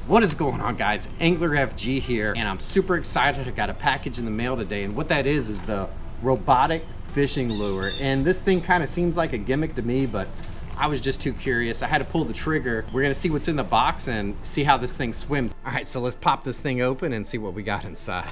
What is going on, guys? Angler FG here, and I'm super excited. I got a package in the mail today, and what that is the Robotic fishing lure. And this thing kind of seems like a gimmick to me, but I was just too curious. I had to pull the trigger. We're gonna see what's in the box and see how this thing swims. All right, so let's pop this thing open and see what we got inside.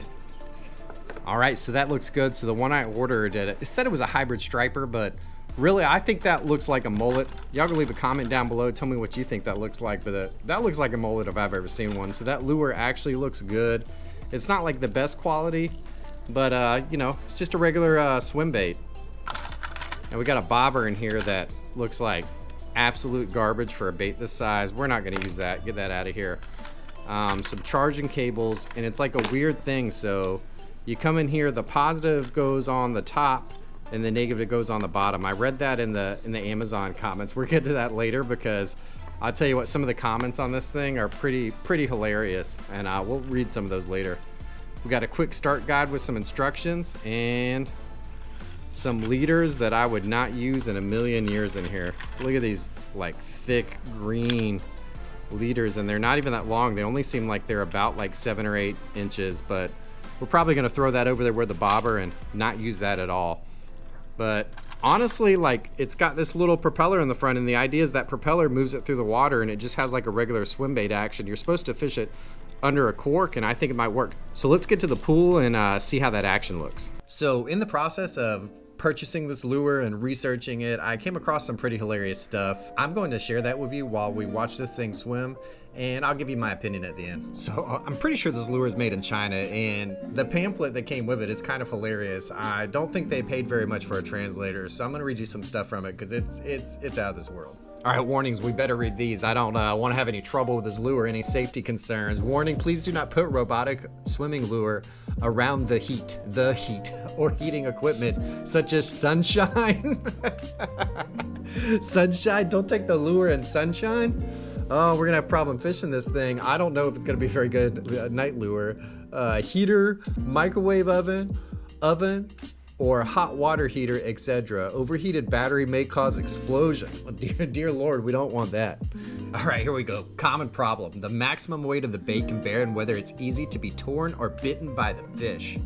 All right, so that looks good. So the one I ordered, it said it was a hybrid striper, but really, I think that looks like a mullet. Y'all can leave a comment down below. Tell me what you think that looks like, but that looks like a mullet if I've ever seen one. So that lure actually looks good. It's not like the best quality, but you know, it's just a regular swim bait. And we got a bobber in here that looks like absolute garbage for a bait this size. We're not gonna use that, get that out of here. Some charging cables, and it's like a weird thing. So you come in here, the positive goes on the top, and the negative goes on the bottom. I read that in the Amazon comments. We'll get to that later because I'll tell you what, some of the comments on this thing are pretty hilarious, and we'll read some of those later. We got a quick start guide with some instructions and some leaders that I would not use in a million years in here. Look at these like thick green leaders, and they're not even that long. They only seem like they're about like 7 or 8 inches, but we're probably gonna throw that over there where the bobber and not use that at all. But honestly, like, it's got this little propeller in the front, and the idea is that propeller moves it through the water, and it just has like a regular swim bait action. You're supposed to fish it under a cork, and I think it might work. So let's get to the pool and see how that action looks. So in the process of purchasing this lure and researching it, I came across some pretty hilarious stuff. I'm going to share that with you while we watch this thing swim, and I'll give you my opinion at the end. So I'm pretty sure this lure is made in China, and the pamphlet that came with it is kind of hilarious. I don't think they paid very much for a translator, so I'm gonna read you some stuff from it because it's out of this world. All right, warnings, we better read these. I don't want to have any trouble with this lure, any safety concerns. Warning, please do not put robotic swimming lure around the heat, or heating equipment, such as sunshine. Sunshine, don't take the lure in sunshine. Oh, we're gonna have a problem fishing this thing. I don't know if it's gonna be very good night lure. Heater, microwave oven, or hot water heater, etc. Overheated battery may cause explosion. Oh, dear Lord, we don't want that. All right, here we go. Common problem. The maximum weight of the bait can bear and whether it's easy to be torn or bitten by the fish.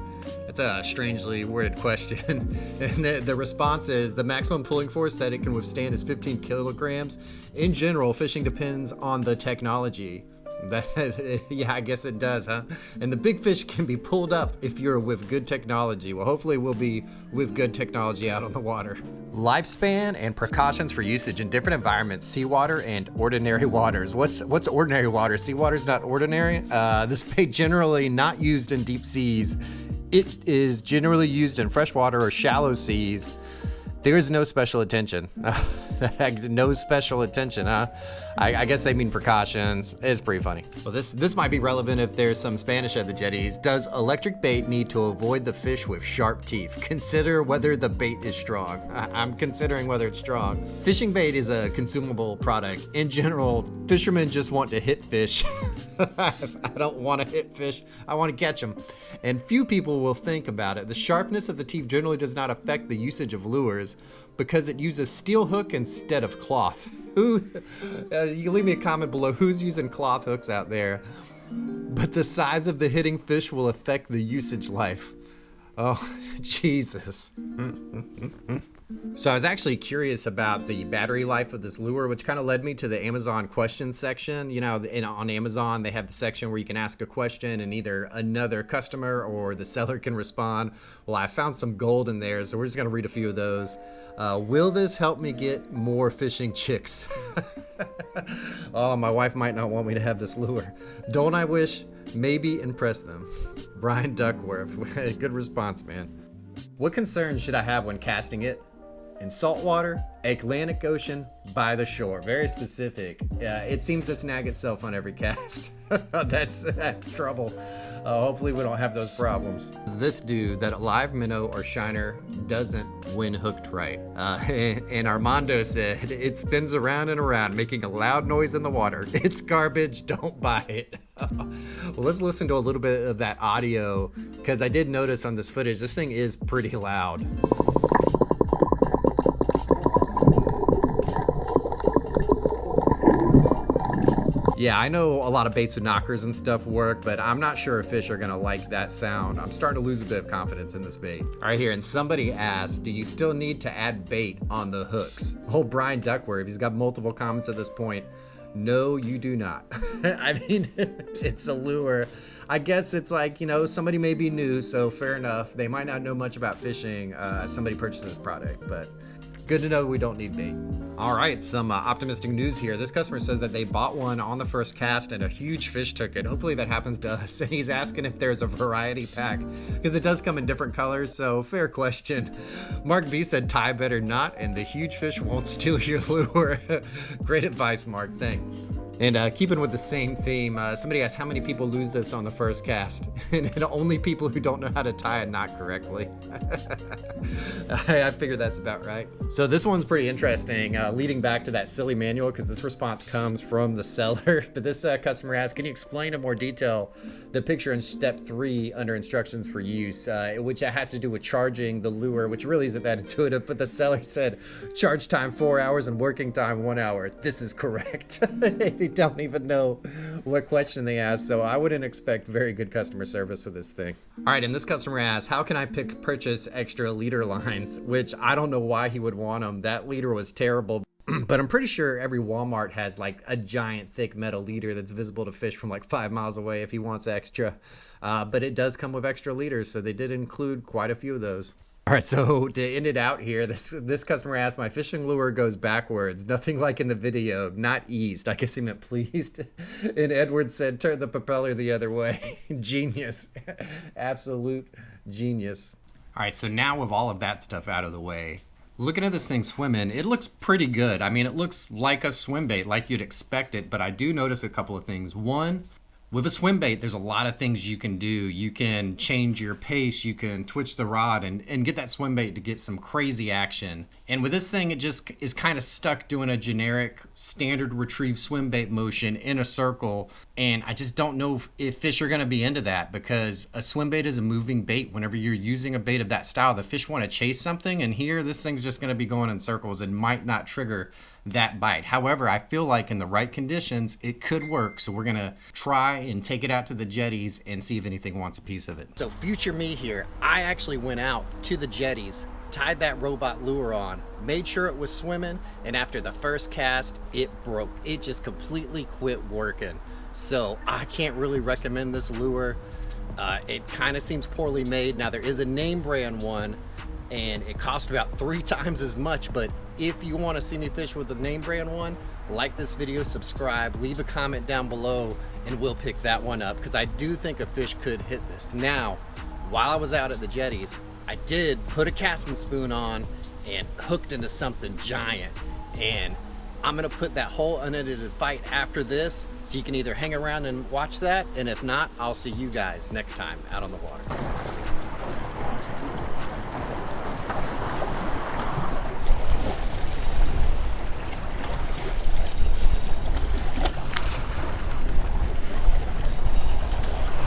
That's a strangely worded question. And the response is the maximum pulling force that it can withstand is 15 kilograms. In general, fishing depends on the technology. Yeah, I guess it does, huh? And the big fish can be pulled up if you're with good technology. Well, hopefully we'll be with good technology out on the water. Lifespan and precautions for usage in different environments: seawater and ordinary waters. What's ordinary water? Seawater's not ordinary. This bait generally not used in deep seas. It is generally used in freshwater or shallow seas. There is no special attention. No special attention, huh? I guess they mean precautions. It's pretty funny. Well, this might be relevant if there's some Spanish at the jetties. Does electric bait need to avoid the fish with sharp teeth? Consider whether the bait is strong. I'm considering whether it's strong. Fishing bait is a consumable product. In general, fishermen just want to hit fish. I don't want to hit fish, I want to catch them. And few people will think about it. The sharpness of the teeth generally does not affect the usage of lures because it uses steel hook instead of cloth. You leave me a comment below who's using cloth hooks out there. But the size of the hitting fish will affect the usage life. Oh, Jesus. So I was actually curious about the battery life of this lure, which kind of led me to the Amazon questions section. You know, on Amazon, they have the section where you can ask a question and either another customer or the seller can respond. Well, I found some gold in there, so we're just going to read a few of those. Will this help me get more fishing chicks? Oh, my wife might not want me to have this lure. Don't I wish? Maybe impress them. Brian Duckworth. Good response, man. What concerns should I have when casting it? In saltwater, Atlantic Ocean, by the shore. Very specific. It seems to snag itself on every cast. That's trouble. Hopefully we don't have those problems. This dude, that live minnow or shiner doesn't when hooked right. And Armando said, it spins around and around, making a loud noise in the water. It's garbage, don't buy it. Well, let's listen to a little bit of that audio, because I did notice on this footage, this thing is pretty loud. Yeah, I know a lot of baits with knockers and stuff work, but I'm not sure if fish are gonna like that sound. I'm starting to lose a bit of confidence in this bait. All right, here, and somebody asked, do you still need to add bait on the hooks? Old Brian Duckworth, he's got multiple comments at this point. No, you do not. I mean, it's a lure. I guess it's like, you know, somebody may be new, so fair enough. They might not know much about fishing. Somebody purchased this product, but good to know we don't need bait. All right, some optimistic news here. This customer says that they bought one on the first cast and a huge fish took it. Hopefully that happens to us. And he's asking if there's a variety pack because it does come in different colors. So fair question. Mark B said tie better not, and the huge fish won't steal your lure. Great advice, Mark. Thanks. And keeping with the same theme, somebody asked how many people lose this on the first cast, and only people who don't know how to tie a knot correctly. I figure that's about right. So this one's pretty interesting, leading back to that silly manual, because this response comes from the seller. But this customer asked, can you explain in more detail the picture in step 3 under instructions for use, which has to do with charging the lure, which really isn't that intuitive, but the seller said charge time 4 hours and working time 1 hour. This is correct. They don't even know what question they asked, so I wouldn't expect very good customer service for this thing. All right, and this customer asked, how can I purchase extra leader lines? Which I don't know why he would want them. That leader was terrible. But I'm pretty sure every Walmart has like a giant thick metal leader that's visible to fish from like 5 miles away if he wants extra. But it does come with extra leaders, so they did include quite a few of those. All right, so to end it out here, this customer asked, my fishing lure goes backwards, nothing like in the video, not eased. I guess he meant pleased. And Edward said, turn the propeller the other way. Genius. Absolute genius. All right, so now with all of that stuff out of the way, looking at this thing swimming, it looks pretty good. I mean, it looks like a swim bait, like you'd expect it, but I do notice a couple of things. One, with a swim bait, there's a lot of things you can do. You can change your pace, you can twitch the rod and get that swim bait to get some crazy action. And with this thing, it just is kind of stuck doing a generic standard retrieve swim bait motion in a circle. And I just don't know if fish are gonna be into that, because a swim bait is a moving bait. Whenever you're using a bait of that style, the fish wanna chase something, and here this thing's just gonna be going in circles and might not trigger that bite. However, I feel like in the right conditions, it could work. So we're gonna try and take it out to the jetties and see if anything wants a piece of it. So future me here, I actually went out to the jetties, tied that robot lure on, made sure it was swimming, and after the first cast, it broke. It just completely quit working. So I can't really recommend this lure. It kind of seems poorly made. Now there is a name brand one, and it costs about 3 times as much, but if you want to see me fish with the name brand one, like this video, subscribe, leave a comment down below, and we'll pick that one up, because I do think a fish could hit this. Now, while I was out at the jetties, I did put a casting spoon on and hooked into something giant, and I'm gonna put that whole unedited fight after this, so you can either hang around and watch that, and if not, I'll see you guys next time out on the water.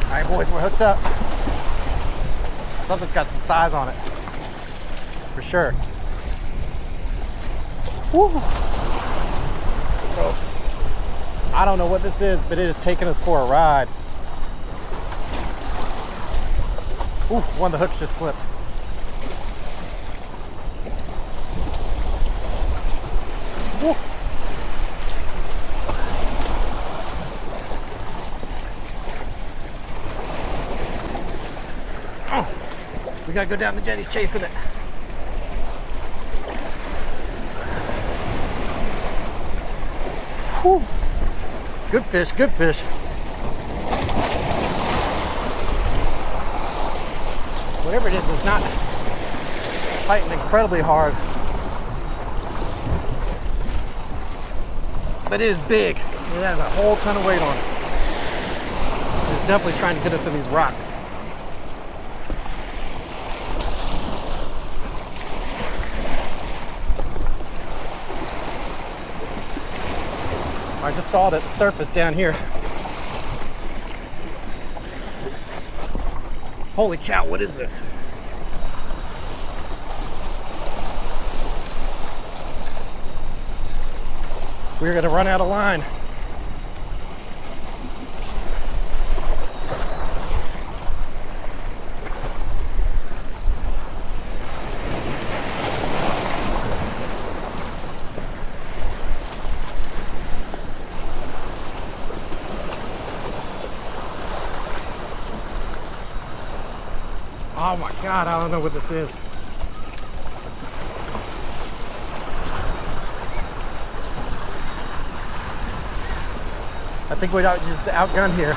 All right, boys, we're hooked up. Something's got some size on it, for sure. Woo. So, I don't know what this is, but it is taking us for a ride. Ooh, one of the hooks just slipped. Woo. We gotta go down the jetties chasing it. Whew. Good fish, good fish. Whatever it is, it's not fighting incredibly hard. But it is big. It has a whole ton of weight on it. It's definitely trying to get us in these rocks. I just saw it at the surface down here. Holy cow, what is this? We're gonna run out of line. Oh my God, I don't know what this is. I think we got just outgunned here.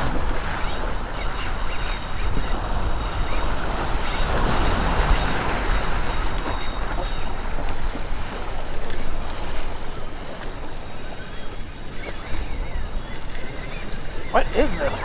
What is this?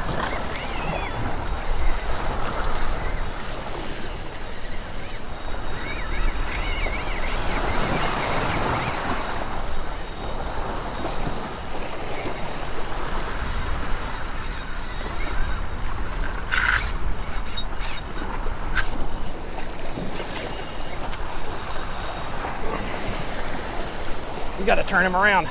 We gotta turn him around.